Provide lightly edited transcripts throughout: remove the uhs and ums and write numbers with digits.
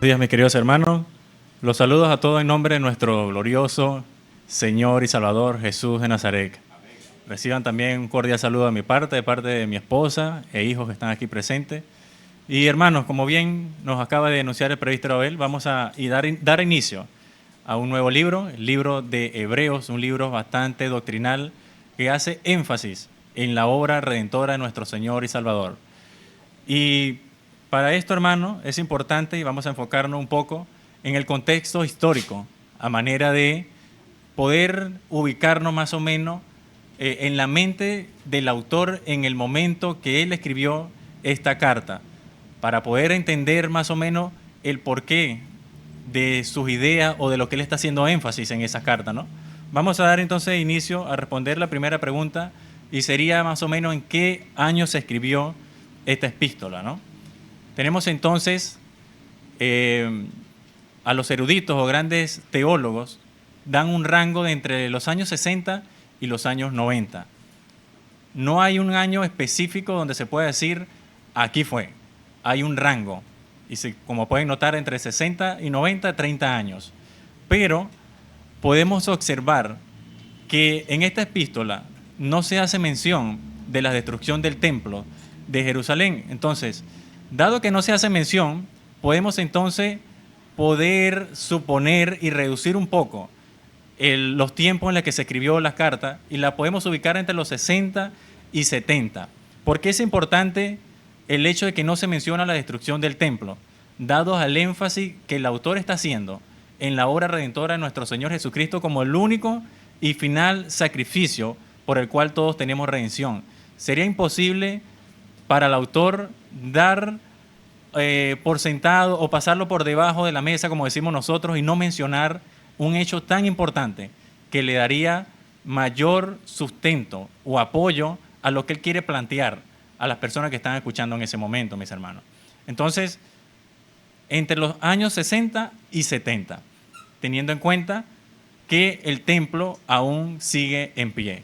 Días, mis queridos hermanos. Los saludos a todos en nombre de nuestro glorioso Señor y Salvador Jesús de Nazaret. Reciban también un cordial saludo de parte de mi esposa e hijos que están aquí presentes. Y hermanos, como bien nos acaba de denunciar el presbítero Abel, vamos a dar inicio a un nuevo libro, el libro de Hebreos, un libro bastante doctrinal que hace énfasis en la obra redentora de nuestro Señor y Salvador. Y para esto, hermano, es importante, y vamos a enfocarnos un poco en el contexto histórico, a manera de poder ubicarnos más o menos en la mente del autor en el momento que él escribió esta carta, para poder entender más o menos el porqué de sus ideas o de lo que él está haciendo énfasis en esa carta, ¿no? Vamos a dar entonces inicio a responder la primera pregunta, y sería más o menos en qué año se escribió esta epístola, ¿no? Tenemos entonces a los eruditos o grandes teólogos dan un rango de entre los años 60 y los años 90. No hay un año específico donde se pueda decir aquí fue. Hay un rango. Y como pueden notar, entre 60 y 90, 30 años. Pero podemos observar que en esta epístola no se hace mención de la destrucción del templo de Jerusalén. Entonces, dado que no se hace mención, podemos entonces poder suponer y reducir un poco los tiempos en los que se escribió la carta, y la podemos ubicar entre los 60 y 70. ¿Por qué es importante el hecho de que no se menciona la destrucción del templo? Dado al énfasis que el autor está haciendo en la obra redentora de nuestro Señor Jesucristo como el único y final sacrificio por el cual todos tenemos redención. Sería imposible para el autor dar por sentado o pasarlo por debajo de la mesa, como decimos nosotros, y no mencionar un hecho tan importante que le daría mayor sustento o apoyo a lo que él quiere plantear a las personas que están escuchando en ese momento, mis hermanos. Entonces, entre los años 60 y 70, teniendo en cuenta que el templo aún sigue en pie.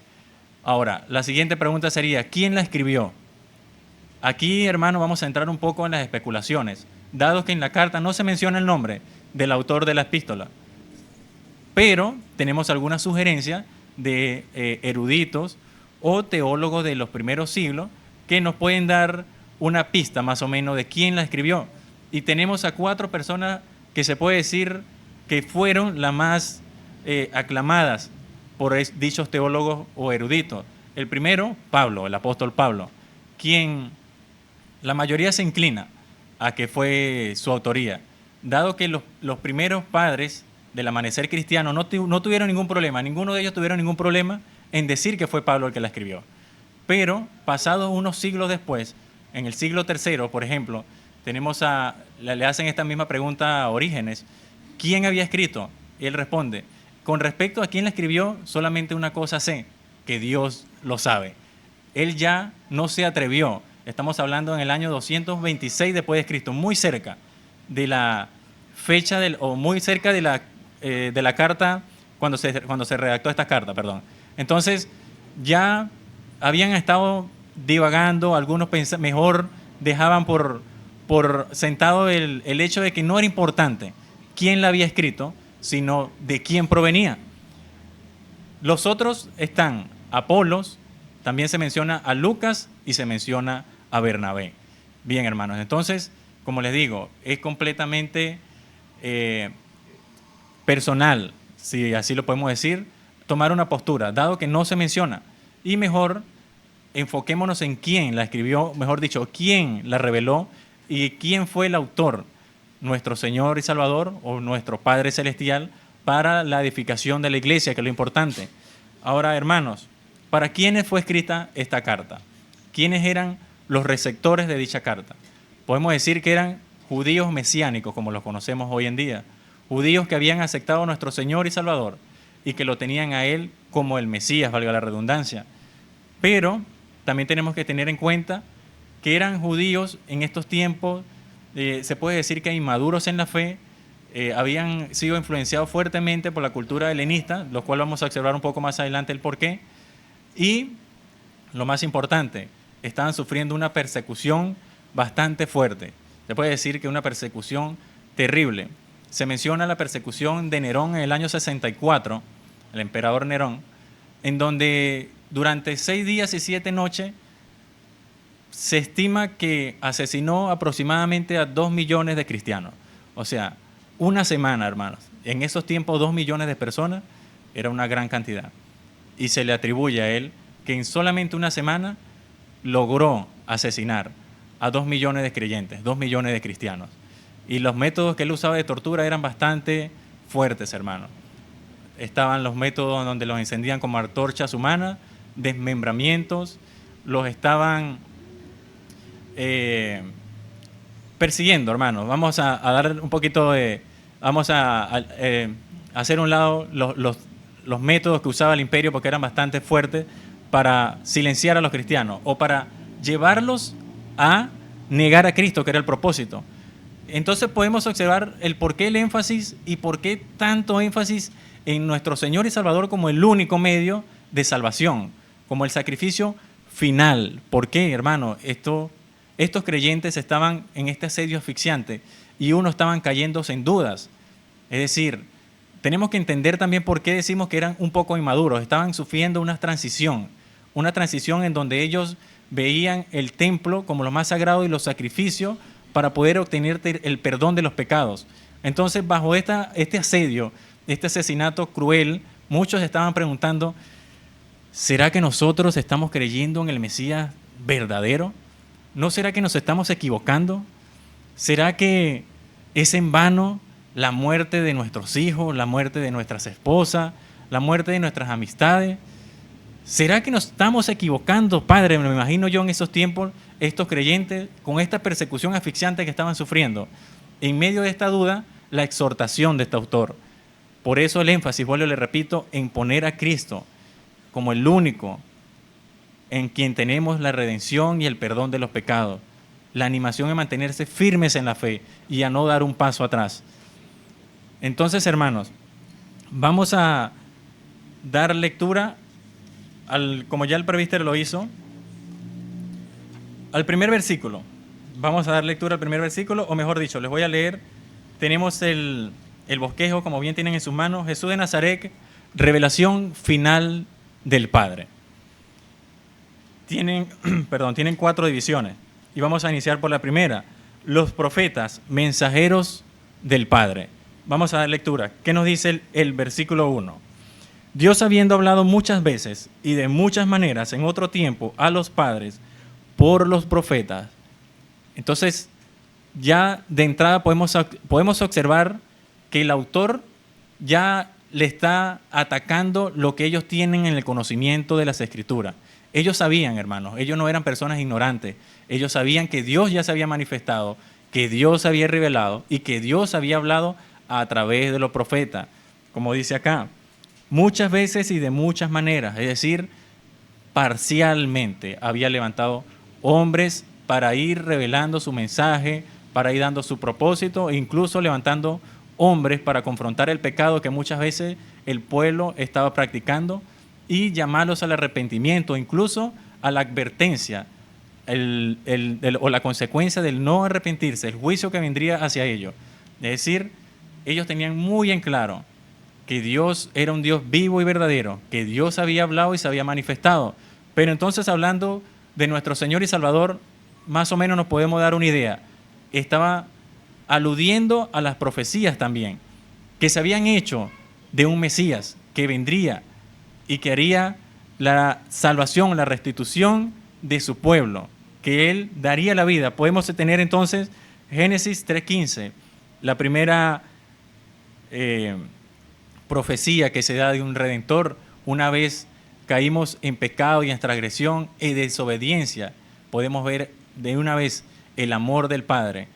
Ahora, la siguiente pregunta sería, ¿quién la escribió? Aquí, hermano, vamos a entrar un poco en las especulaciones, dado que en la carta no se menciona el nombre del autor de la epístola, pero tenemos algunas sugerencias de eruditos o teólogos de los primeros siglos que nos pueden dar una pista más o menos de quién la escribió. Y tenemos a 4 personas que se puede decir que fueron las más aclamadas por dichos teólogos o eruditos. El primero, Pablo, el apóstol Pablo, quien la mayoría se inclina a que fue su autoría, dado que los primeros padres del amanecer cristiano no tuvieron ningún problema, ninguno de ellos tuvieron ningún problema en decir que fue Pablo el que la escribió. Pero pasados unos siglos después, en el siglo III, por ejemplo, le hacen esta misma pregunta a Orígenes, ¿quién había escrito? Y él responde, con respecto a quién la escribió, solamente una cosa sé, que Dios lo sabe. Él ya no se atrevió. Estamos hablando en el año 226 después de Cristo, muy cerca de la fecha o muy cerca de la carta cuando se redactó esta carta, perdón. Entonces, ya habían estado divagando, algunos mejor dejaban por sentado el hecho de que no era importante quién la había escrito, sino de quién provenía. Los otros están Apolos, también se menciona a Lucas y se menciona a Bernabé. Bien, hermanos, entonces, como les digo, es completamente personal, si así lo podemos decir, tomar una postura, dado que no se menciona. Y mejor enfoquémonos en quién la escribió, mejor dicho, quién la reveló y quién fue el autor, nuestro Señor y Salvador o nuestro Padre Celestial, para la edificación de la iglesia, que es lo importante. Ahora, hermanos, ¿para quiénes fue escrita esta carta? ¿Quiénes eran los receptores de dicha carta? Podemos decir que eran judíos mesiánicos, como los conocemos hoy en día, judíos que habían aceptado a nuestro Señor y Salvador y que lo tenían a Él como el Mesías, valga la redundancia. Pero también tenemos que tener en cuenta que eran judíos en estos tiempos, se puede decir que inmaduros en la fe, habían sido influenciados fuertemente por la cultura helenista, lo cual vamos a observar un poco más adelante el porqué, y lo más importante, estaban sufriendo una persecución bastante fuerte. Se puede decir que una persecución terrible. Se menciona la persecución de Nerón en el año 64, el emperador Nerón, en donde durante 6 días y 7 noches se estima que asesinó aproximadamente a 2 millones de cristianos. O sea, una semana, hermanos. En esos tiempos, 2 millones de personas era una gran cantidad. Y se le atribuye a él que en solamente una semana logró asesinar a 2 millones de creyentes, 2 millones de cristianos. Y los métodos que él usaba de tortura eran bastante fuertes, hermanos. Estaban los métodos donde los encendían como antorchas humanas, desmembramientos, los estaban persiguiendo, hermanos. Vamos a dar un poquito de... Vamos a hacer a un lado los métodos que usaba el imperio, porque eran bastante fuertes, para silenciar a los cristianos o para llevarlos a negar a Cristo, que era el propósito. Entonces podemos observar el por qué el énfasis y por qué tanto énfasis en nuestro Señor y Salvador como el único medio de salvación, como el sacrificio final. ¿Por qué, hermano? Estos creyentes estaban en este asedio asfixiante y unos estaban cayéndose en dudas. Es decir, tenemos que entender también por qué decimos que eran un poco inmaduros. Estaban sufriendo una transición en donde ellos veían el templo como lo más sagrado y los sacrificios para poder obtener el perdón de los pecados. Entonces, bajo este asedio, este asesinato cruel, muchos estaban preguntando, ¿será que nosotros estamos creyendo en el Mesías verdadero? ¿No será que nos estamos equivocando? ¿Será que es en vano la muerte de nuestros hijos, la muerte de nuestras esposas, la muerte de nuestras amistades? ¿Será que nos estamos equivocando, Padre? Me imagino yo en esos tiempos, estos creyentes, con esta persecución asfixiante que estaban sufriendo. En medio de esta duda, la exhortación de este autor. Por eso el énfasis, vuelvo y le repito, en poner a Cristo como el único en quien tenemos la redención y el perdón de los pecados. La animación es mantenerse firmes en la fe y a no dar un paso atrás. Entonces, hermanos, vamos a dar lectura, como ya el presbítero lo hizo, al primer versículo. Vamos a dar lectura al primer versículo, o mejor dicho, les voy a leer. Tenemos el bosquejo, como bien tienen en sus manos. Jesús de Nazaret, revelación final del Padre. Tienen 4 divisiones. Y vamos a iniciar por la primera. Los profetas, mensajeros del Padre. Vamos a dar lectura. ¿Qué nos dice el versículo 1? Dios, habiendo hablado muchas veces y de muchas maneras en otro tiempo a los padres por los profetas. Entonces, ya de entrada podemos observar que el autor ya le está atacando lo que ellos tienen en el conocimiento de las Escrituras. Ellos sabían, hermanos, ellos no eran personas ignorantes. Ellos sabían que Dios ya se había manifestado, que Dios había revelado y que Dios había hablado a través de los profetas, como dice acá, muchas veces y de muchas maneras, es decir, parcialmente había levantado hombres para ir revelando su mensaje, para ir dando su propósito, e incluso levantando hombres para confrontar el pecado que muchas veces el pueblo estaba practicando y llamarlos al arrepentimiento, incluso a la advertencia o la consecuencia del no arrepentirse, el juicio que vendría hacia ellos. Es decir, ellos tenían muy en claro que Dios era un Dios vivo y verdadero, que Dios había hablado y se había manifestado. Pero entonces, hablando de nuestro Señor y Salvador, más o menos nos podemos dar una idea. Estaba aludiendo a las profecías también, que se habían hecho de un Mesías que vendría y que haría la salvación, la restitución de su pueblo, que Él daría la vida. Podemos tener entonces Génesis 3:15, la primera profecía que se da de un Redentor. Una vez caímos en pecado y en transgresión y desobediencia, podemos ver de una vez el amor del Padre.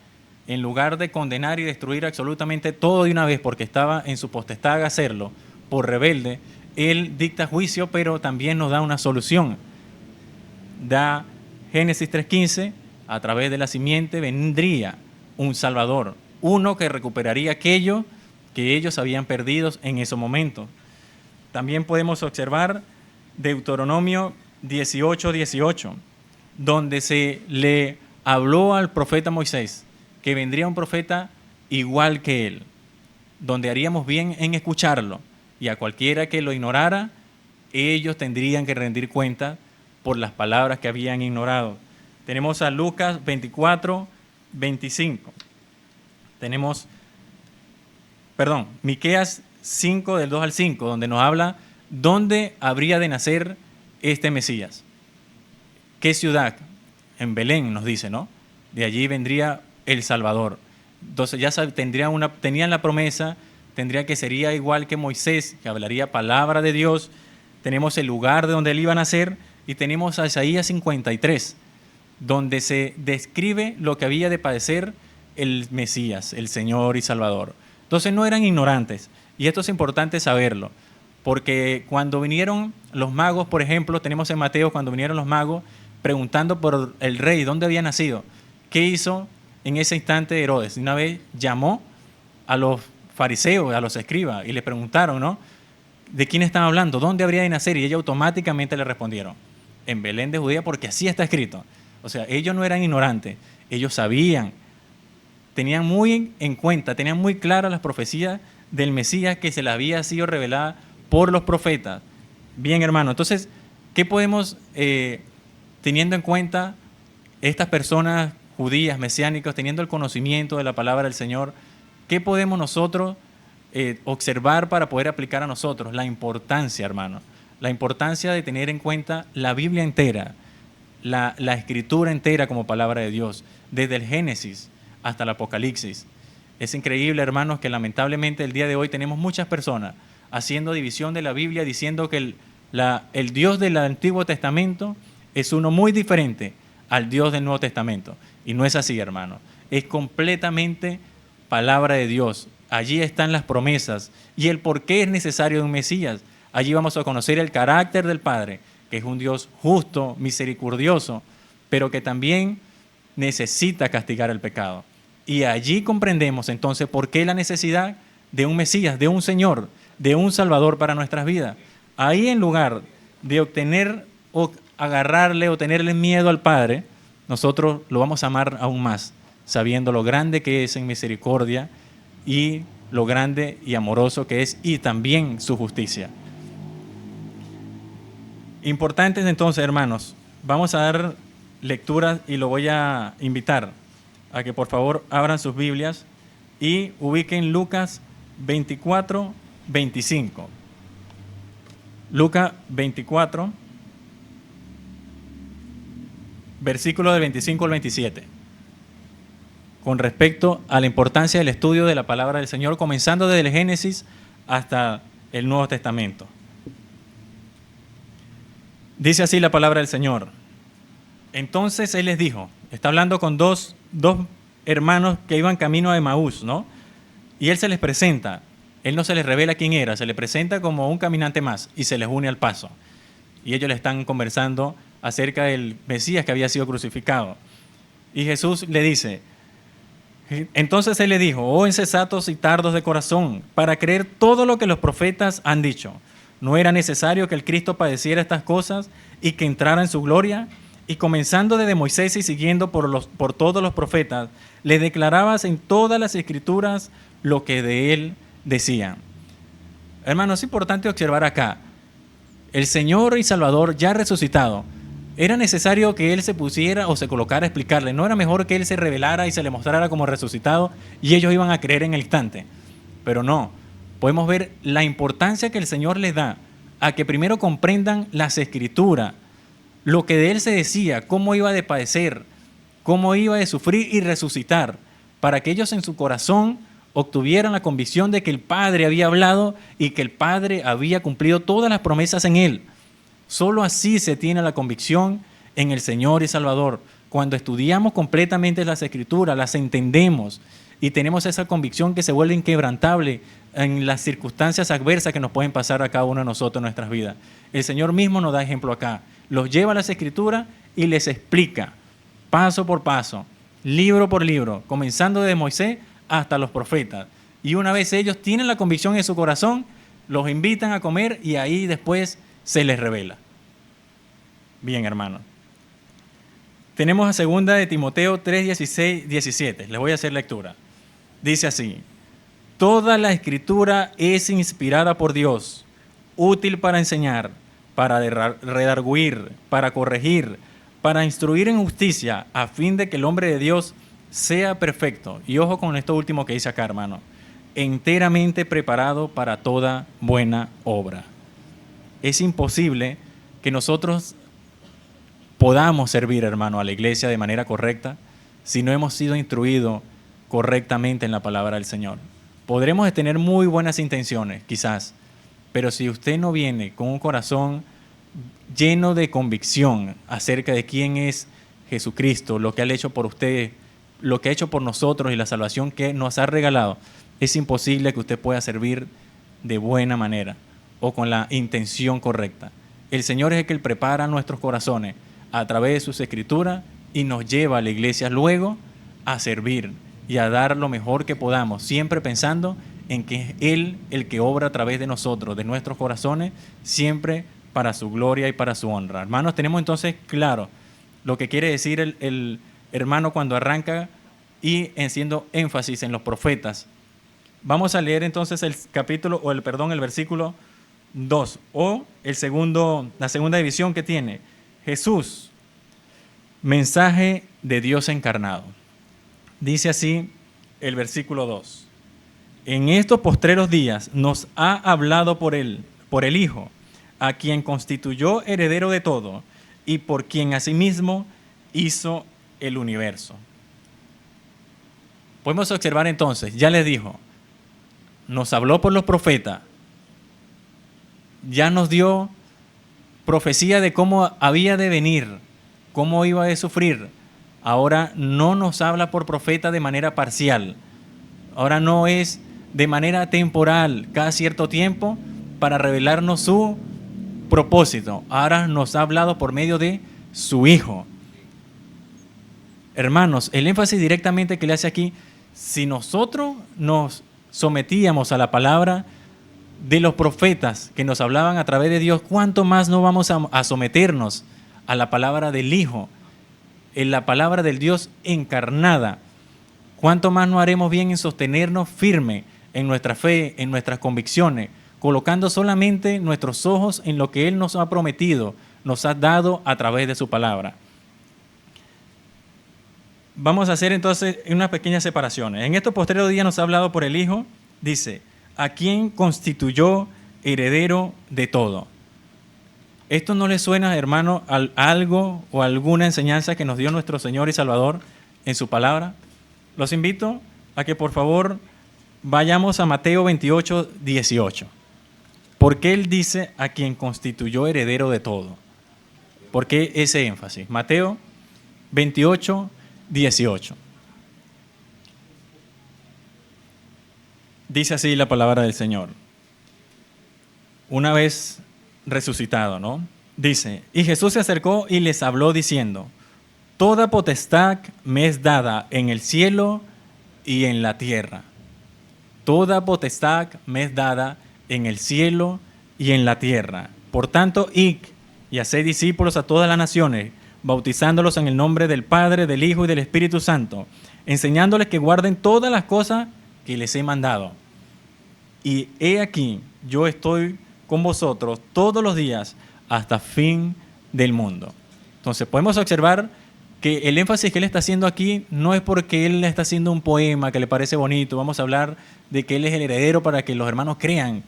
En lugar de condenar y destruir absolutamente todo de una vez, porque estaba en su potestad hacerlo, por rebelde, Él dicta juicio, pero también nos da una solución. Da Génesis 3:15, a través de la simiente vendría un Salvador, uno que recuperaría aquello que ellos habían perdido en ese momento. También podemos observar Deuteronomio 18:18, donde se le habló al profeta Moisés que vendría un profeta igual que Él, donde haríamos bien en escucharlo, y a cualquiera que lo ignorara, ellos tendrían que rendir cuenta por las palabras que habían ignorado. Tenemos a Lucas 24, 25. Tenemos, Miqueas 5, del 2 al 5, donde nos habla dónde habría de nacer este Mesías. ¿Qué ciudad? En Belén, nos dice, ¿no? De allí vendría el Salvador. Entonces ya tenían la promesa, tendría que sería igual que Moisés, que hablaría palabra de Dios. Tenemos el lugar de donde él iba a nacer y tenemos a Isaías 53, donde se describe lo que había de padecer el Mesías, el Señor y Salvador. Entonces no eran ignorantes, y esto es importante saberlo, porque cuando vinieron los magos, por ejemplo, tenemos en Mateo cuando vinieron los magos preguntando por el rey, dónde había nacido. ¿Qué hizo en ese instante Herodes? Una vez llamó a los fariseos, a los escribas, y les preguntaron, ¿no?, ¿de quién están hablando? ¿Dónde habría de nacer? Y ellos automáticamente le respondieron, en Belén de Judea, porque así está escrito. O sea, ellos no eran ignorantes, ellos sabían, tenían muy en cuenta, tenían muy claras las profecías del Mesías que se les había sido revelada por los profetas. Bien, hermano, entonces, ¿qué podemos, teniendo en cuenta estas personas judías, mesiánicas, teniendo el conocimiento de la palabra del Señor, qué podemos nosotros observar para poder aplicar a nosotros? La importancia, hermano, la importancia de tener en cuenta la Biblia entera, la Escritura entera como palabra de Dios, desde el Génesis hasta el Apocalipsis. Es increíble, hermanos, que lamentablemente el día de hoy tenemos muchas personas haciendo división de la Biblia, diciendo que el Dios del Antiguo Testamento es uno muy diferente al Dios del Nuevo Testamento. Y no es así, hermano. Es completamente palabra de Dios. Allí están las promesas y el por qué es necesario un Mesías. Allí vamos a conocer el carácter del Padre, que es un Dios justo, misericordioso, pero que también necesita castigar el pecado. Y allí comprendemos entonces por qué la necesidad de un Mesías, de un Señor, de un Salvador para nuestras vidas. Ahí, en lugar de obtener o agarrarle o tenerle miedo al Padre, nosotros lo vamos a amar aún más, sabiendo lo grande que es en misericordia y lo grande y amoroso que es, y también su justicia. Importantes entonces, hermanos, vamos a dar lectura y lo voy a invitar a que por favor abran sus Biblias y ubiquen Lucas 24, 25. Lucas 24, versículo del 25 al 27. Con respecto a la importancia del estudio de la palabra del Señor, comenzando desde el Génesis hasta el Nuevo Testamento. Dice así la palabra del Señor. Entonces Él les dijo, está hablando con dos hermanos que iban camino a Emaús, ¿no? Y Él se les presenta. Él no se les revela quién era, se les presenta como un caminante más y se les une al paso. Y ellos le están conversando acerca del Mesías que había sido crucificado. Y Jesús le dice, entonces Él le dijo, oh insensatos y tardos de corazón, para creer todo lo que los profetas han dicho. ¿No era necesario que el Cristo padeciera estas cosas y que entrara en su gloria? Y comenzando desde Moisés y siguiendo por todos los profetas, le declarabas en todas las Escrituras lo que de Él decían. Hermanos, es importante observar acá, el Señor y Salvador ya resucitado, era necesario que Él se pusiera o se colocara a explicarle. No era mejor que Él se revelara y se le mostrara como resucitado y ellos iban a creer en el instante. Pero no, podemos ver la importancia que el Señor les da a que primero comprendan las Escrituras, lo que de Él se decía, cómo iba de padecer, cómo iba de sufrir y resucitar, para que ellos en su corazón obtuvieran la convicción de que el Padre había hablado y que el Padre había cumplido todas las promesas en Él. Solo así se tiene la convicción en el Señor y Salvador. Cuando estudiamos completamente las Escrituras, las entendemos y tenemos esa convicción que se vuelve inquebrantable en las circunstancias adversas que nos pueden pasar a cada uno de nosotros en nuestras vidas. El Señor mismo nos da ejemplo acá. Los lleva a las Escrituras y les explica paso por paso, libro por libro, comenzando desde Moisés hasta los profetas. Y una vez ellos tienen la convicción en su corazón, los invitan a comer y ahí después se les revela. Bien, hermano. Tenemos a 2 de Timoteo 3, 16, 17. Les voy a hacer lectura. Dice así: toda la escritura es inspirada por Dios, útil para enseñar, para redarguir, para corregir, para instruir en justicia, a fin de que el hombre de Dios sea perfecto. Y ojo con esto último que dice acá, hermano: enteramente preparado para toda buena obra. Es imposible que nosotros podamos servir, hermano, a la iglesia de manera correcta si no hemos sido instruidos correctamente en la palabra del Señor. Podremos tener muy buenas intenciones, quizás, pero si usted no viene con un corazón lleno de convicción acerca de quién es Jesucristo, lo que ha hecho por usted, lo que ha hecho por nosotros y la salvación que nos ha regalado, es imposible que usted pueda servir de buena manera o con la intención correcta. El Señor es el que prepara nuestros corazones a través de sus escrituras y nos lleva a la iglesia luego a servir y a dar lo mejor que podamos, siempre pensando en que es Él el que obra a través de nosotros, de nuestros corazones, siempre para su gloria y para su honra. Hermanos, tenemos entonces claro lo que quiere decir el hermano cuando arranca y haciendo énfasis en los profetas. Vamos a leer entonces el versículo 2, o la segunda división que tiene: Jesús, mensaje de Dios encarnado. Dice así el versículo 2: en estos postreros días nos ha hablado por el Hijo, a quien constituyó heredero de todo y por quien asimismo hizo el universo. Podemos observar entonces, ya les dijo, nos habló por los profetas, ya nos dio profecía de cómo había de venir, cómo iba a sufrir. Ahora no nos habla por profeta de manera parcial. Ahora no es de manera temporal, cada cierto tiempo, para revelarnos su propósito. Ahora nos ha hablado por medio de su Hijo. Hermanos, el énfasis directamente que le hace aquí: si nosotros nos sometíamos a la palabra de los profetas que nos hablaban a través de Dios, ¿cuánto más no vamos a someternos a la palabra del Hijo, en la palabra del Dios encarnada? ¿Cuánto más no haremos bien en sostenernos firme en nuestra fe, en nuestras convicciones, colocando solamente nuestros ojos en lo que Él nos ha prometido, nos ha dado a través de su palabra? Vamos a hacer entonces unas pequeñas separaciones. En estos postreros días nos ha hablado por el Hijo, dice, a quien constituyó heredero de todo. ¿Esto no le suena, hermano, a algo o alguna enseñanza que nos dio nuestro Señor y Salvador en su palabra? Los invito a que por favor vayamos a Mateo 28, 18. ¿Por qué Él dice a quien constituyó heredero de todo? ¿Por qué ese énfasis? Mateo 28, 18. Dice así la palabra del Señor. Una vez resucitado, ¿no? Dice: y Jesús se acercó y les habló diciendo: toda potestad me es dada en el cielo y en la tierra. Toda potestad me es dada en el cielo y en la tierra. Por tanto, id y haced discípulos a todas las naciones, bautizándolos en el nombre del Padre, del Hijo y del Espíritu Santo, enseñándoles que guarden todas las cosas que les he mandado. Y he aquí, yo estoy con vosotros todos los días hasta fin del mundo. Entonces podemos observar que el énfasis que él está haciendo aquí no es porque él está haciendo un poema que le parece bonito, vamos a hablar de que él es el heredero para que los hermanos crean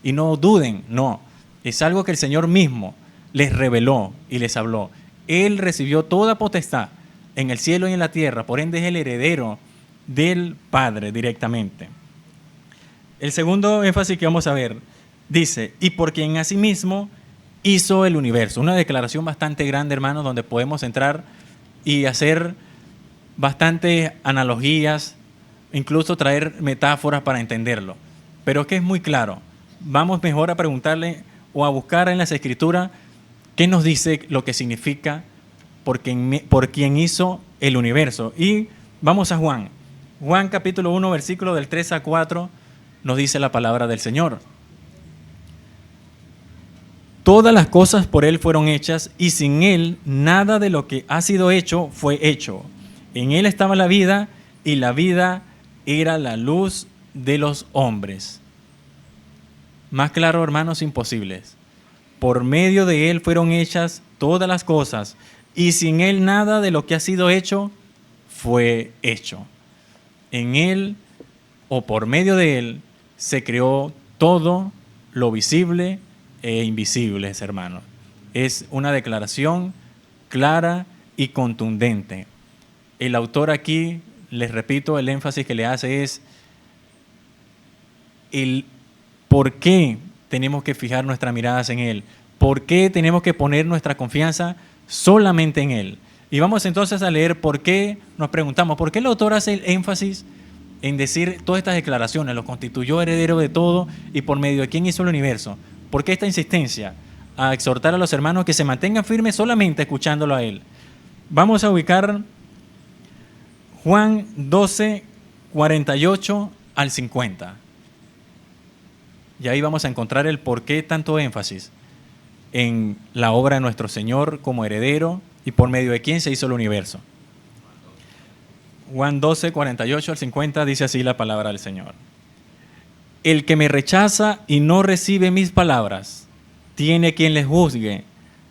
y no duden. No, es algo que el Señor mismo les reveló y les habló. Él recibió toda potestad en el cielo y en la tierra, por ende es el heredero del Padre directamente. El segundo énfasis que vamos a ver dice: y por quien asimismo hizo el universo. Una declaración bastante grande, hermanos, donde podemos entrar y hacer bastantes analogías, incluso traer metáforas para entenderlo. Pero que es muy claro. Vamos mejor a preguntarle o a buscar en las Escrituras qué nos dice lo que significa por quien hizo el universo. Y vamos a Juan. Juan capítulo 1, versículo del 3 a 4, nos dice la palabra del Señor. Todas las cosas por Él fueron hechas, y sin Él nada de lo que ha sido hecho fue hecho. En Él estaba la vida, y la vida era la luz de los hombres. Más claro, hermanos, imposibles. Por medio de Él fueron hechas todas las cosas, y sin Él nada de lo que ha sido hecho fue hecho. En Él, o por medio de Él, se creó todo lo visible e invisible, hermanos. Es una declaración clara y contundente. El autor aquí, les repito, el énfasis que le hace es el por qué tenemos que fijar nuestras miradas en Él, por qué tenemos que poner nuestra confianza solamente en Él. Y vamos entonces a leer por qué, nos preguntamos, ¿por qué el autor hace el énfasis en decir todas estas declaraciones? Los constituyó heredero de todo y por medio de quién hizo el universo. ¿Por qué esta insistencia a exhortar a los hermanos que se mantengan firmes solamente escuchándolo a Él? Vamos a ubicar Juan 12, 48 al 50. Y ahí vamos a encontrar el por qué tanto énfasis en la obra de nuestro Señor como heredero y por medio de quién se hizo el universo. Juan 12, 48 al 50 dice así la palabra del Señor. El que me rechaza y no recibe mis palabras, tiene quien le juzgue.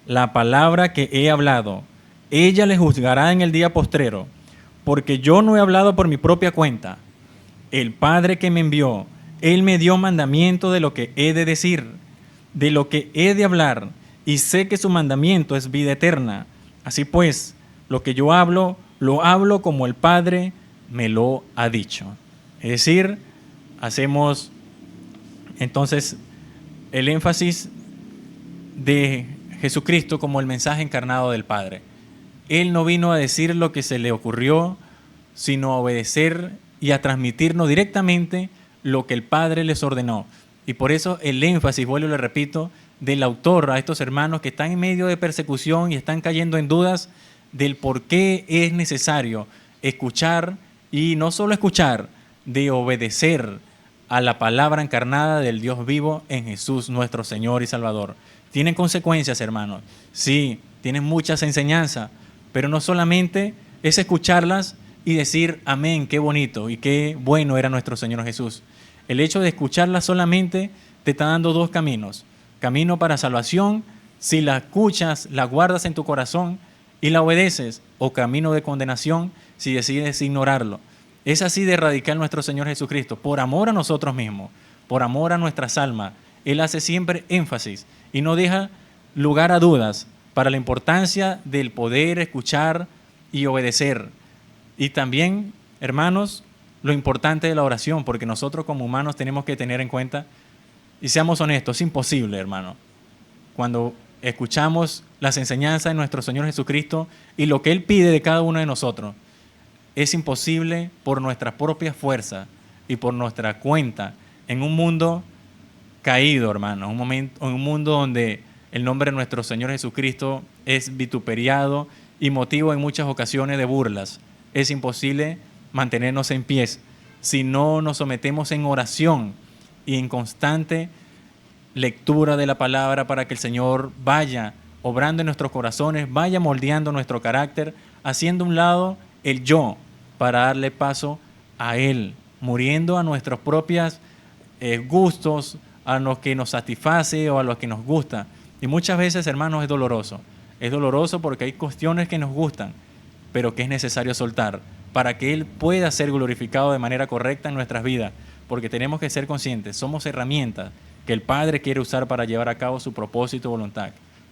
La palabra que he hablado, ella le juzgará en el día postrero, porque yo no he hablado por mi propia cuenta. El Padre que me envió, Él me dio mandamiento de lo que he de decir, de lo que he de hablar, y sé que su mandamiento es vida eterna. Así pues, lo que yo hablo, lo hablo como el Padre me lo ha dicho. Es decir, hacemos entonces el énfasis de Jesucristo como el mensaje encarnado del Padre. Él no vino a decir lo que se le ocurrió, sino a obedecer y a transmitirnos directamente lo que el Padre les ordenó. Y por eso el énfasis, vuelvo y le repito, del autor a estos hermanos que están en medio de persecución y están cayendo en dudas del por qué es necesario escuchar, y no solo escuchar, de obedecer a la palabra encarnada del Dios vivo en Jesús, nuestro Señor y Salvador. Tienen consecuencias, hermanos. Sí, tienen muchas enseñanzas, pero no solamente es escucharlas y decir amén, qué bonito y qué bueno era nuestro Señor Jesús. El hecho de escucharlas solamente te está dando dos caminos. Camino para salvación, si la escuchas, la guardas en tu corazón y la obedeces, o camino de condenación, si decides ignorarlo. Es así de radical nuestro Señor Jesucristo, por amor a nosotros mismos, por amor a nuestras almas. Él hace siempre énfasis y no deja lugar a dudas para la importancia del poder escuchar y obedecer. Y también, hermanos, lo importante de la oración, porque nosotros como humanos tenemos que tener en cuenta, y seamos honestos, es imposible, hermano, cuando escuchamos las enseñanzas de nuestro Señor Jesucristo y lo que Él pide de cada uno de nosotros, es imposible por nuestra propia fuerza y por nuestra cuenta en un mundo caído, hermano, en un mundo donde el nombre de nuestro Señor Jesucristo es vituperiado y motivo en muchas ocasiones de burlas. Es imposible mantenernos en pie si no nos sometemos en oración y en constante lectura de la palabra para que el Señor vaya obrando en nuestros corazones, vaya moldeando nuestro carácter, haciendo a un lado el yo para darle paso a Él, muriendo a nuestros propios gustos, a los que nos satisface o a los que nos gusta. Y muchas veces, hermanos, es doloroso. Es doloroso porque hay cuestiones que nos gustan, pero que es necesario soltar para que Él pueda ser glorificado de manera correcta en nuestras vidas, porque tenemos que ser conscientes, somos herramientas que el Padre quiere usar para llevar a cabo su propósito y voluntad.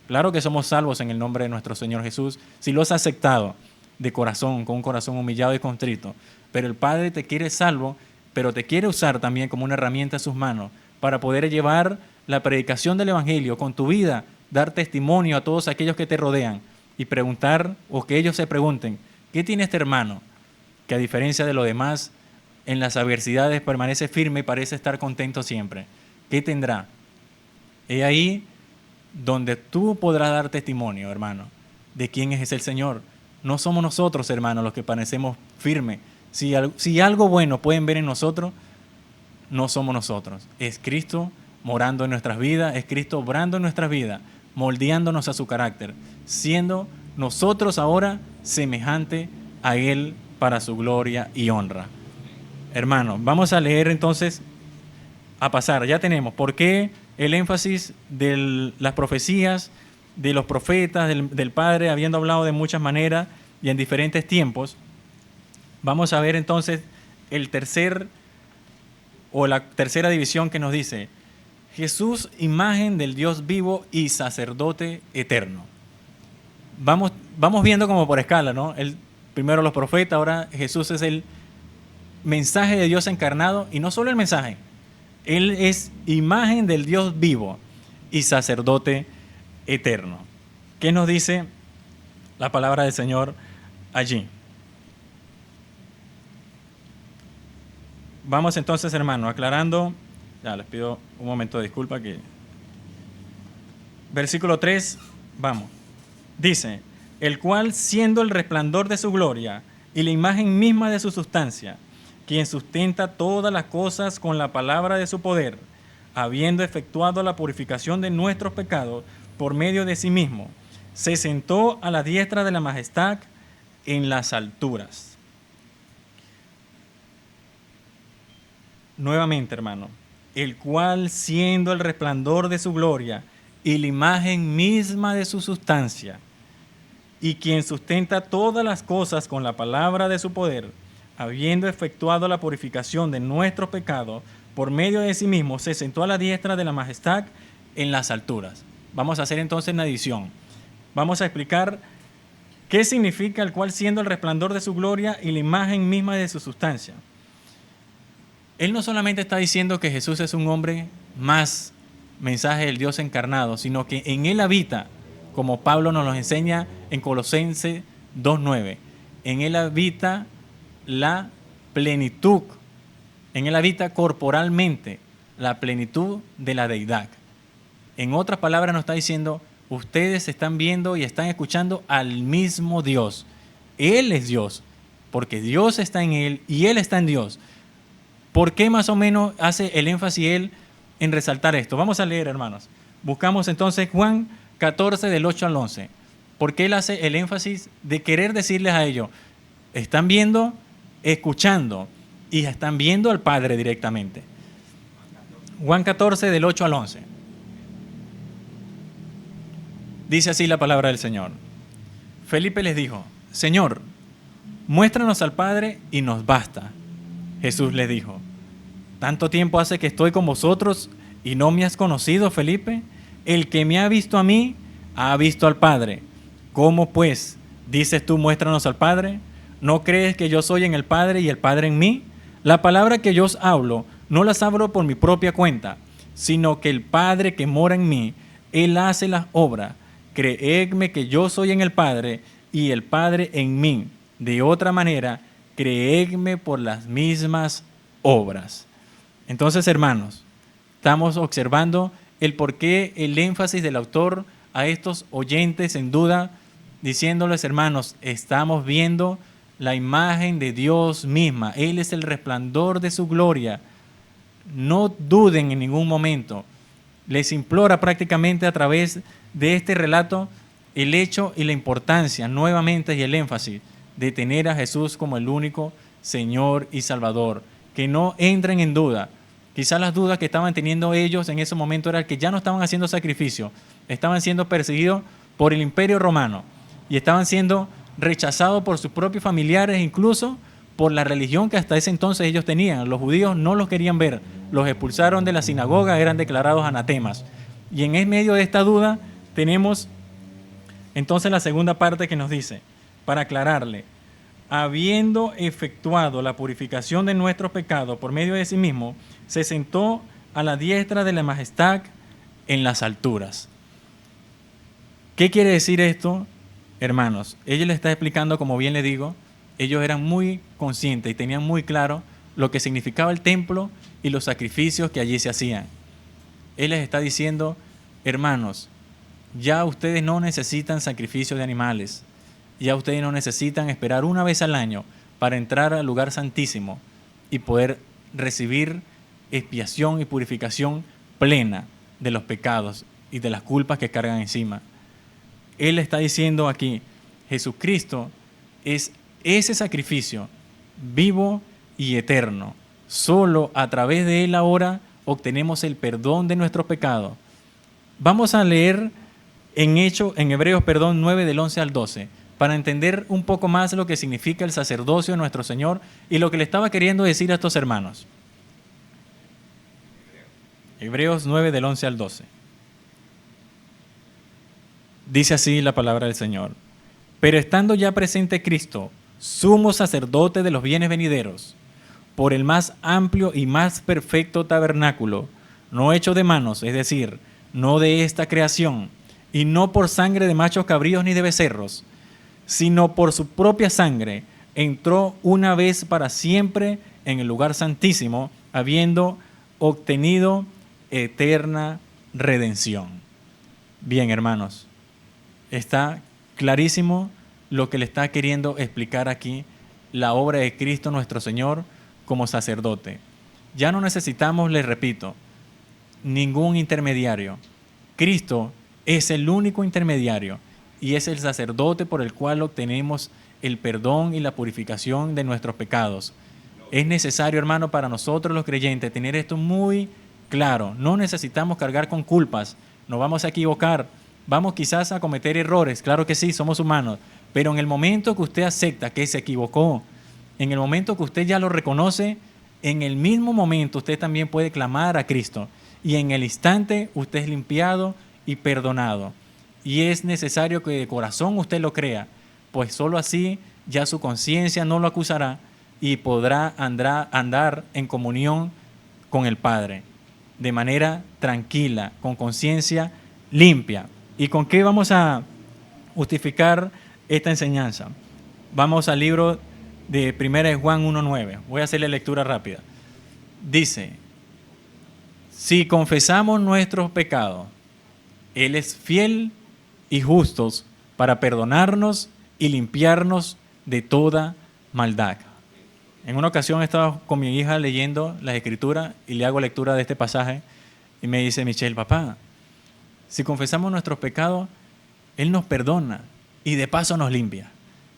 Claro que somos salvos en el nombre de nuestro Señor Jesús, si lo has aceptado de corazón, con un corazón humillado y contrito, pero el Padre te quiere salvo, pero te quiere usar también como una herramienta en sus manos para poder llevar la predicación del Evangelio con tu vida, dar testimonio a todos aquellos que te rodean y preguntar, o que ellos se pregunten, ¿qué tiene este hermano que a diferencia de lo demás en las adversidades permanece firme y parece estar contento siempre? ¿Qué tendrá? Es ahí donde tú podrás dar testimonio, hermano, de quién es el Señor. No somos nosotros, hermanos, los que parecemos firmes. Si algo bueno pueden ver en nosotros, no somos nosotros. Es Cristo morando en nuestras vidas, es Cristo obrando en nuestras vidas, moldeándonos a su carácter, siendo nosotros ahora semejante a Él para su gloria y honra. hermanos, vamos a leer entonces, a pasar. Ya tenemos por qué el énfasis de las profecías, de los profetas, del Padre, habiendo hablado de muchas maneras y en diferentes tiempos. Vamos a ver entonces la tercera división que nos dice: Jesús, imagen del Dios vivo y sacerdote eterno. Vamos viendo como por escala, ¿no? Primero los profetas, ahora Jesús es el mensaje de Dios encarnado, y no solo el mensaje, Él es imagen del Dios vivo y sacerdote eterno. ¿Qué nos dice la palabra del Señor allí? Vamos entonces, hermano, aclarando. Ya, les pido un momento de disculpa. Versículo 3, vamos. Dice: el cual, siendo el resplandor de su gloria y la imagen misma de su sustancia, quien sustenta todas las cosas con la palabra de su poder, habiendo efectuado la purificación de nuestros pecados por medio de sí mismo, se sentó a la diestra de la majestad en las alturas. Nuevamente, hermano, el cual, siendo el resplandor de su gloria y la imagen misma de su sustancia, y quien sustenta todas las cosas con la palabra de su poder, habiendo efectuado la purificación de nuestros pecados por medio de sí mismo, se sentó a la diestra de la majestad en las alturas. Vamos a hacer entonces una división. Vamos a explicar qué significa el cual, siendo el resplandor de su gloria y la imagen misma de su sustancia. Él no solamente está diciendo que Jesús es un hombre más, mensaje del Dios encarnado, sino que en Él habita, como Pablo nos lo enseña en Colosenses 2:9, en Él habita la plenitud, en Él habita corporalmente la plenitud de la deidad. En otras palabras nos está diciendo: ustedes están viendo y están escuchando al mismo Dios. Él es Dios, porque Dios está en Él y Él está en Dios. ¿Por qué más o menos hace el énfasis Él en resaltar esto? Vamos a leer, hermanos. Buscamos entonces Juan 14, del 8 al 11. ¿Por qué Él hace el énfasis de querer decirles a ellos: están viendo, escuchando y están viendo al Padre directamente? Juan 14, del 8 al 11. Dice así la palabra del Señor. Felipe les dijo: Señor, muéstranos al Padre y nos basta. Jesús les dijo: ¿tanto tiempo hace que estoy con vosotros y no me has conocido, Felipe? El que me ha visto a mí, ha visto al Padre. ¿Cómo pues dices tú, muéstranos al Padre? ¿No crees que yo soy en el Padre y el Padre en mí? La palabra que yo os hablo, no las hablo por mi propia cuenta, sino que el Padre que mora en mí, Él hace las obras. Creedme que yo soy en el Padre y el Padre en mí. De otra manera, creedme por las mismas obras. Entonces, hermanos, estamos observando el porqué, el énfasis del autor a estos oyentes en duda, diciéndoles: hermanos, estamos viendo la imagen de Dios misma. Él es el resplandor de su gloria. No duden en ningún momento. Les implora prácticamente a través de este relato el hecho y la importancia, nuevamente, y el énfasis de tener a Jesús como el único Señor y Salvador. Que no entren en duda. Quizás las dudas que estaban teniendo ellos en ese momento era que ya no estaban haciendo sacrificio, estaban siendo perseguidos por el Imperio Romano y estaban siendo rechazados por sus propios familiares, incluso por la religión que hasta ese entonces ellos tenían. Los judíos no los querían ver, los expulsaron de la sinagoga, eran declarados anatemas. Y en medio de esta duda tenemos entonces la segunda parte que nos dice, para aclararle: habiendo efectuado la purificación de nuestros pecados por medio de sí mismo, se sentó a la diestra de la majestad en las alturas. ¿Qué quiere decir esto, hermanos? Ella le está explicando, como bien le digo, ellos eran muy conscientes y tenían muy claro lo que significaba el templo y los sacrificios que allí se hacían. Él les está diciendo: hermanos, ya ustedes no necesitan sacrificio de animales. Ya ustedes no necesitan esperar una vez al año para entrar al lugar santísimo y poder recibir expiación y purificación plena de los pecados y de las culpas que cargan encima. Él está diciendo aquí: Jesucristo es ese sacrificio vivo y eterno Solo a través de Él ahora obtenemos el perdón de nuestros pecados. Vamos a leer en Hebreos 9 del 11 al 12, para entender un poco más lo que significa el sacerdocio de nuestro Señor y lo que le estaba queriendo decir a estos hermanos. Hebreos 9 del 11 al 12. Dice así la palabra del Señor. Pero estando ya presente Cristo, sumo sacerdote de los bienes venideros, por el más amplio y más perfecto tabernáculo, no hecho de manos, es decir, no de esta creación, y no por sangre de machos cabríos ni de becerros, sino por su propia sangre, entró una vez para siempre en el lugar santísimo, habiendo obtenido eterna redención. Bien, hermanos, está clarísimo lo que le está queriendo explicar aquí la obra de Cristo nuestro Señor como sacerdote. Ya no necesitamos, les repito, ningún intermediario. Cristo es el único intermediario y es el sacerdote por el cual obtenemos el perdón y la purificación de nuestros pecados. Es necesario, hermano, para nosotros los creyentes tener esto muy claro. No necesitamos cargar con culpas, nos vamos a equivocar, vamos quizás a cometer errores, claro que sí, somos humanos, pero en el momento que usted acepta que se equivocó, en el momento que usted ya lo reconoce, en el mismo momento usted también puede clamar a Cristo y en el instante usted es limpiado y perdonado. Y es necesario que de corazón usted lo crea, pues solo así ya su conciencia no lo acusará y podrá andar en comunión con el Padre, de manera tranquila, con conciencia limpia. ¿Y con qué vamos a justificar esta enseñanza? Vamos al libro de 1 Juan 1:9. Voy a hacerle lectura rápida. Dice, si confesamos nuestros pecados, Él es fiel y justo para perdonarnos y limpiarnos de toda maldad. En una ocasión estaba con mi hija leyendo las Escrituras y le hago lectura de este pasaje y me dice Michelle, papá, si confesamos nuestros pecados, Él nos perdona y de paso nos limpia.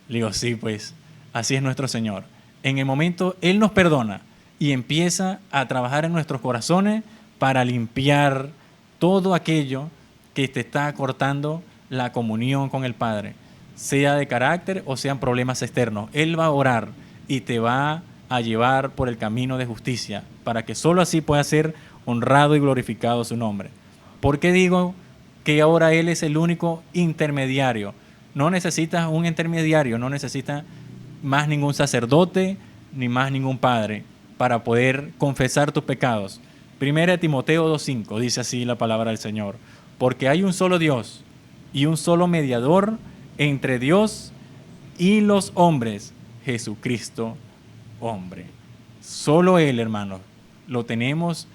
Le digo, sí, pues así es nuestro Señor. En el momento Él nos perdona y empieza a trabajar en nuestros corazones para limpiar todo aquello que te está cortando la comunión con el Padre, sea de carácter o sean problemas externos. Él va a orar y te va a llevar por el camino de justicia para que solo así pueda ser honrado y glorificado su nombre. ¿Por qué digo que ahora Él es el único intermediario? No necesitas un intermediario, no necesitas más ningún sacerdote ni más ningún padre para poder confesar tus pecados. 1 Timoteo 2:5 dice así la palabra del Señor. Porque hay un solo Dios y un solo mediador entre Dios y los hombres, Jesucristo, hombre. Solo Él, hermanos, lo tenemos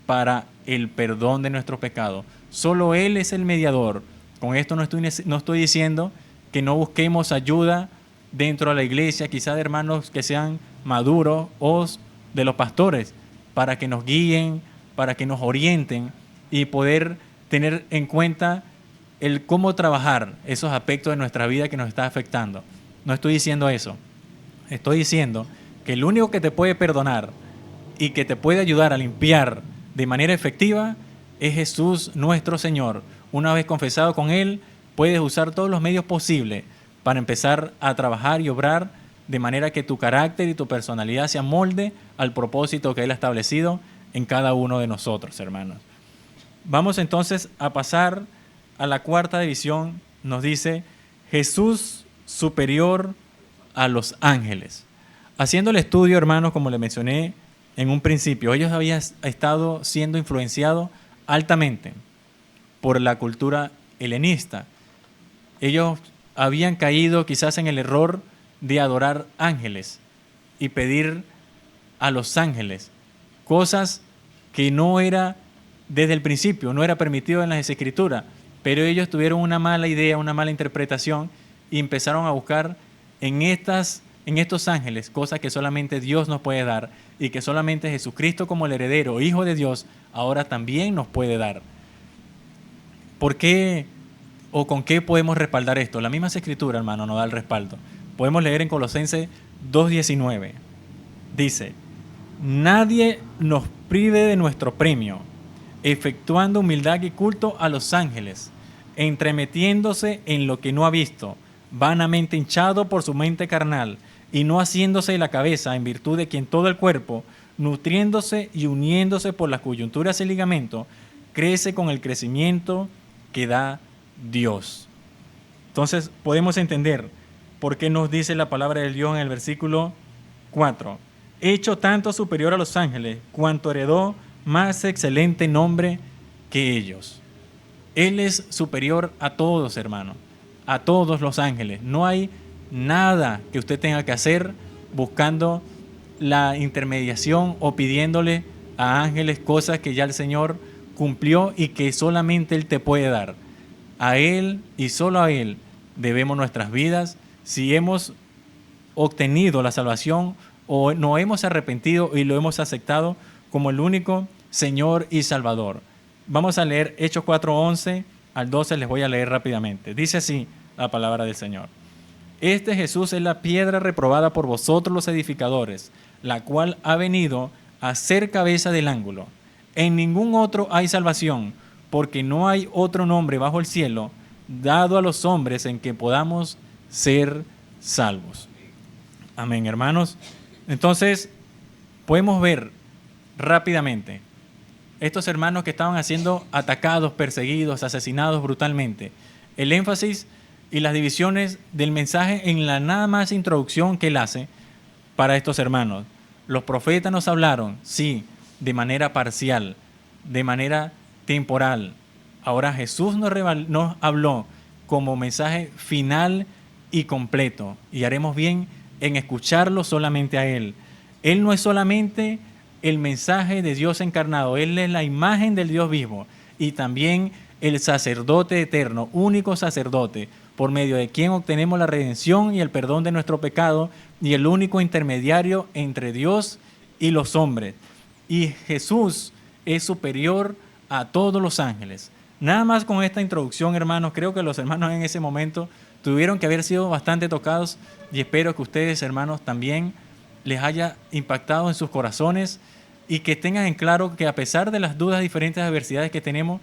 para el perdón de nuestros pecados. Solo Él es el mediador. Con esto no estoy diciendo que no busquemos ayuda dentro de la iglesia, quizás de hermanos que sean maduros o de los pastores, para que nos guíen, para que nos orienten y poder tener en cuenta el cómo trabajar esos aspectos de nuestra vida que nos está afectando. No estoy diciendo eso. Estoy diciendo que el único que te puede perdonar y que te puede ayudar a limpiar de manera efectiva es Jesús nuestro Señor. Una vez confesado con Él, puedes usar todos los medios posibles para empezar a trabajar y obrar de manera que tu carácter y tu personalidad se amolde al propósito que Él ha establecido en cada uno de nosotros, hermanos. Vamos entonces a pasar a la cuarta división. Nos dice Jesús superior a los ángeles. Haciendo el estudio, hermanos, como les mencioné en un principio, ellos habían estado siendo influenciados altamente por la cultura helenista. Ellos habían caído quizás en el error de adorar ángeles y pedir a los ángeles cosas que no era desde el principio, no era permitido en las Escrituras, pero ellos tuvieron una mala idea, una mala interpretación y empezaron a buscar en estos ángeles cosas que solamente Dios nos puede dar y que solamente Jesucristo como el heredero, Hijo de Dios, ahora también nos puede dar. ¿Por qué o con qué podemos respaldar esto? La misma Escritura, hermano, nos da el respaldo. Podemos leer en Colosenses 2:19. Dice, nadie nos prive de nuestro premio, efectuando humildad y culto a los ángeles, entremetiéndose en lo que no ha visto, vanamente hinchado por su mente carnal, y no haciéndose la cabeza en virtud de quien todo el cuerpo, nutriéndose y uniéndose por las coyunturas y ligamentos, crece con el crecimiento que da Dios. Entonces podemos entender por qué nos dice la palabra de Dios en el versículo 4. Hecho tanto superior a los ángeles, cuanto heredó más excelente nombre que ellos. Él es superior a todos, hermanos, a todos los ángeles. No hay nada que usted tenga que hacer buscando la intermediación o pidiéndole a ángeles cosas que ya el Señor cumplió y que solamente Él te puede dar. A Él y solo a Él debemos nuestras vidas. Si hemos obtenido la salvación o nos hemos arrepentido y lo hemos aceptado como el único Señor y Salvador. Vamos a leer Hechos 4:11 al 12, les voy a leer rápidamente. Dice así la palabra del Señor. Este Jesús es la piedra reprobada por vosotros los edificadores, la cual ha venido a ser cabeza del ángulo. En ningún otro hay salvación, porque no hay otro nombre bajo el cielo dado a los hombres en que podamos ser salvos. Amén, hermanos. Entonces, podemos ver rápidamente estos hermanos que estaban siendo atacados, perseguidos, asesinados brutalmente. El énfasis y las divisiones del mensaje en la nada más introducción que él hace para estos hermanos. Los profetas nos hablaron, sí, de manera parcial, de manera temporal. Ahora Jesús nos habló como mensaje final y completo, y haremos bien en escucharlo solamente a Él. Él no es solamente el mensaje de Dios encarnado, Él es la imagen del Dios vivo y también el sacerdote eterno, único sacerdote, por medio de quien obtenemos la redención y el perdón de nuestro pecado, y el único intermediario entre Dios y los hombres. Y Jesús es superior a todos los ángeles. Nada más con esta introducción, hermanos, creo que los hermanos en ese momento tuvieron que haber sido bastante tocados, y espero que ustedes, hermanos, también les haya impactado en sus corazones y que tengan en claro que a pesar de las dudas, diferentes adversidades que tenemos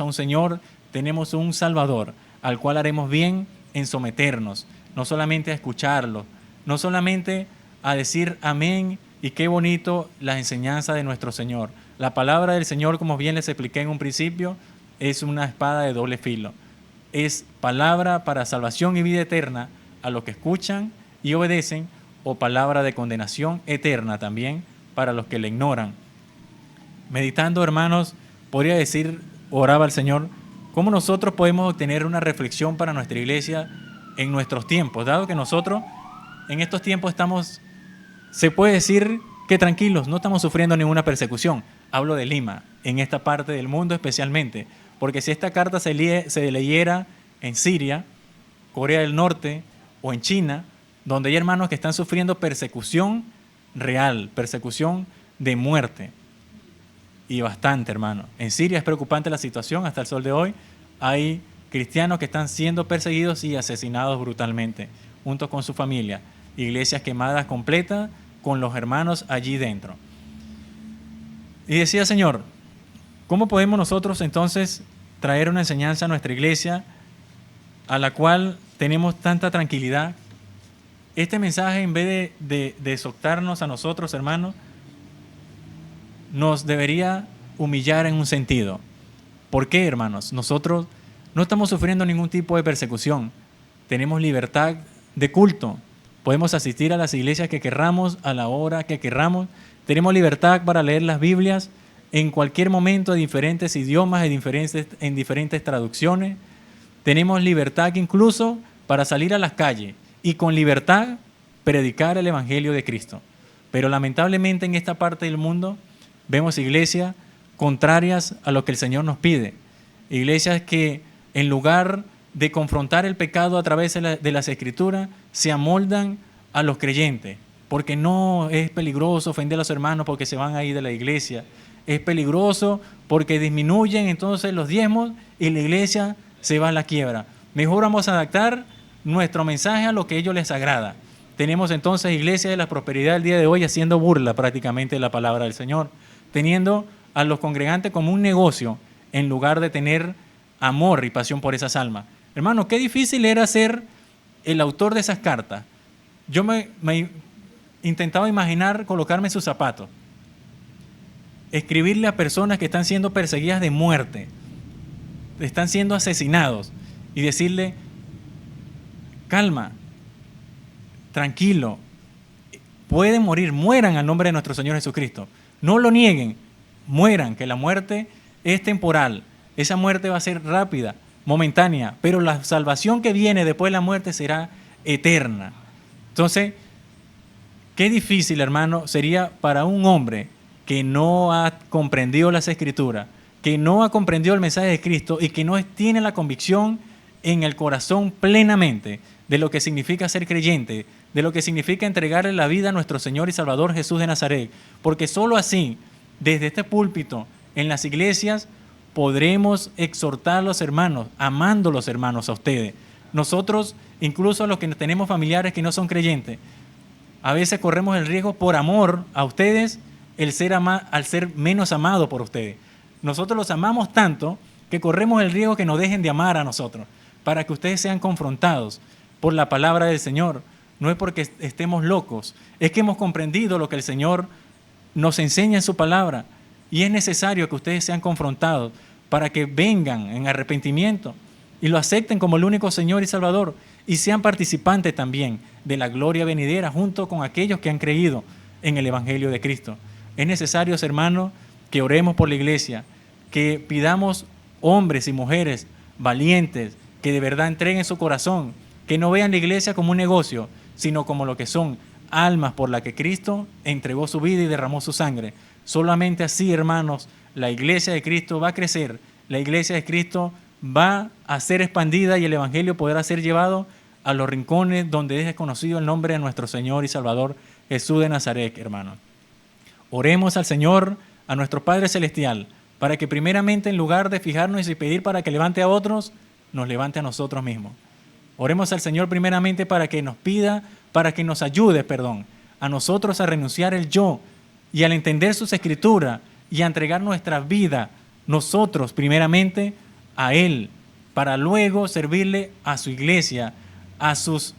a un Señor, tenemos un Salvador, al cual haremos bien en someternos, no solamente a escucharlo, no solamente a decir amén y qué bonito la enseñanza de nuestro Señor. La palabra del Señor, como bien les expliqué en un principio, es una espada de doble filo. Es palabra para salvación y vida eterna a los que escuchan y obedecen, o palabra de condenación eterna también para los que le ignoran. Meditando, hermanos, podría decir, oraba al Señor, ¿cómo nosotros podemos obtener una reflexión para nuestra iglesia en nuestros tiempos? Dado que nosotros en estos tiempos estamos, se puede decir que tranquilos, no estamos sufriendo ninguna persecución. Hablo de Lima, en esta parte del mundo especialmente, porque si esta carta se leyera en Siria, Corea del Norte o en China, donde hay hermanos que están sufriendo persecución real, persecución de muerte. Y bastante, hermano. En Siria es preocupante la situación hasta el sol de hoy. Hay cristianos que están siendo perseguidos y asesinados brutalmente, junto con su familia. Iglesias quemadas completas con los hermanos allí dentro. Y decía, Señor, ¿cómo podemos nosotros entonces traer una enseñanza a nuestra iglesia a la cual tenemos tanta tranquilidad? Este mensaje, en vez de exhortarnos a nosotros, hermanos, nos debería humillar en un sentido. ¿Por qué, hermanos? Nosotros no estamos sufriendo ningún tipo de persecución. Tenemos libertad de culto. Podemos asistir a las iglesias que querramos, a la hora que querramos. Tenemos libertad para leer las Biblias en cualquier momento, de diferentes idiomas, en diferentes traducciones. Tenemos libertad incluso para salir a las calles y con libertad predicar el Evangelio de Cristo. Pero lamentablemente en esta parte del mundo vemos iglesias contrarias a lo que el Señor nos pide. Iglesias que en lugar de confrontar el pecado a través de las Escrituras, se amoldan a los creyentes. Porque no es peligroso ofender a los hermanos porque se van a ir de la iglesia. Es peligroso porque disminuyen entonces los diezmos y la iglesia se va a la quiebra. Mejor vamos a adaptar nuestro mensaje a lo que a ellos les agrada. tenemos entonces Iglesia de la Prosperidad el día de hoy haciendo burla prácticamente de la palabra del Señor, teniendo a los congregantes como un negocio en lugar de tener amor y pasión por esas almas. Hermano, qué difícil era ser el autor de esas cartas. Yo me intentaba imaginar colocarme en sus zapatos, escribirle a personas que están siendo perseguidas de muerte, están siendo asesinados, y decirle: calma, tranquilo, pueden morir, mueran al nombre de nuestro Señor Jesucristo, no lo nieguen, mueran, que la muerte es temporal, esa muerte va a ser rápida, momentánea, pero la salvación que viene después de la muerte será eterna. Entonces, qué difícil, hermano, sería para un hombre que no ha comprendido las Escrituras, que no ha comprendido el mensaje de Cristo y que no tiene la convicción en el corazón plenamente de lo que significa ser creyente, de lo que significa entregarle la vida a nuestro Señor y Salvador Jesús de Nazaret, porque solo así, desde este púlpito, en las iglesias, podremos exhortar a los hermanos, amando a los hermanos a ustedes. Nosotros, incluso a los que tenemos familiares que no son creyentes, a veces corremos el riesgo por amor a ustedes, al ser menos amados por ustedes. Nosotros los amamos tanto que corremos el riesgo que nos dejen de amar a nosotros, para que ustedes sean confrontados por la palabra del Señor. No es porque estemos locos, es que hemos comprendido lo que el Señor nos enseña en su palabra, y es necesario que ustedes sean confrontados para que vengan en arrepentimiento y lo acepten como el único Señor y Salvador, y sean participantes también de la gloria venidera junto con aquellos que han creído en el Evangelio de Cristo. Es necesario, hermanos, que oremos por la iglesia, que pidamos hombres y mujeres valientes, que de verdad entreguen su corazón, que no vean la iglesia como un negocio, sino como lo que son almas por las que Cristo entregó su vida y derramó su sangre. Solamente así, hermanos, la iglesia de Cristo va a crecer, la iglesia de Cristo va a ser expandida y el Evangelio podrá ser llevado a los rincones donde es desconocido el nombre de nuestro Señor y Salvador Jesús de Nazaret, hermanos. Oremos al Señor, a nuestro Padre Celestial, para que primeramente, en lugar de fijarnos y pedir para que levante a otros, nos levante a nosotros mismos. Oremos al Señor primeramente para que nos pida, para que nos ayude, a nosotros a renunciar el yo y al entender sus escrituras y a entregar nuestra vida, nosotros primeramente, a Él, para luego servirle a su iglesia, a sus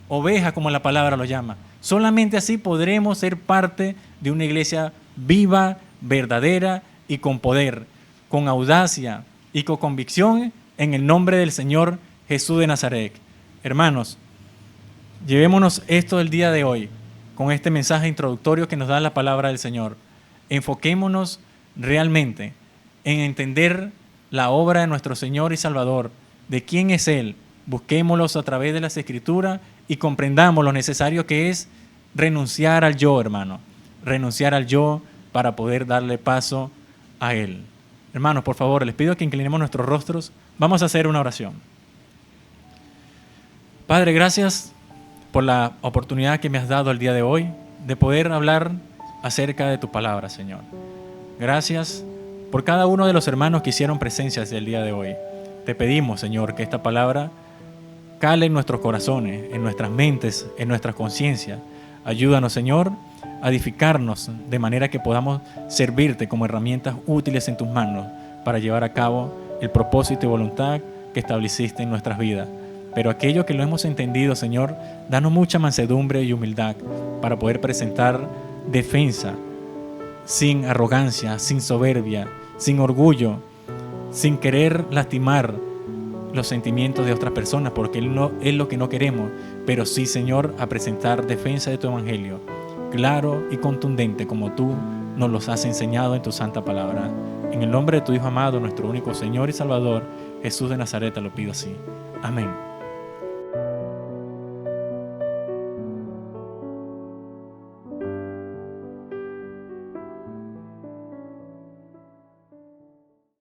ovejas, como la palabra lo llama. Solamente así podremos ser parte de una iglesia viva, verdadera y con poder, con audacia y con convicción en el nombre del Señor Jesús de Nazaret. Hermanos, llevémonos esto del día de hoy con este mensaje introductorio que nos da la palabra del Señor. Enfoquémonos realmente en entender la obra de nuestro Señor y Salvador, de quién es Él. Busquémoslos a través de las Escrituras y comprendamos lo necesario que es renunciar al yo, hermano. Renunciar al yo para poder darle paso a Él. Hermanos, por favor, les pido que inclinemos nuestros rostros. Vamos a hacer una oración. Padre, gracias por la oportunidad que me has dado el día de hoy de poder hablar acerca de tu palabra, Señor. Gracias por cada uno de los hermanos que hicieron presencia el día de hoy. Te pedimos, Señor, que esta palabra cale en nuestros corazones, en nuestras mentes, en nuestras conciencias. Ayúdanos, Señor, a edificarnos de manera que podamos servirte como herramientas útiles en tus manos para llevar a cabo el propósito y voluntad que estableciste en nuestras vidas. Pero aquello que lo hemos entendido, Señor, danos mucha mansedumbre y humildad para poder presentar defensa sin arrogancia, sin soberbia, sin orgullo, sin querer lastimar los sentimientos de otras personas, porque es lo que no queremos, pero sí, Señor, a presentar defensa de tu Evangelio, claro y contundente, como tú nos los has enseñado en tu santa palabra. En el nombre de tu Hijo amado, nuestro único Señor y Salvador, Jesús de Nazaret, te lo pido así. Amén.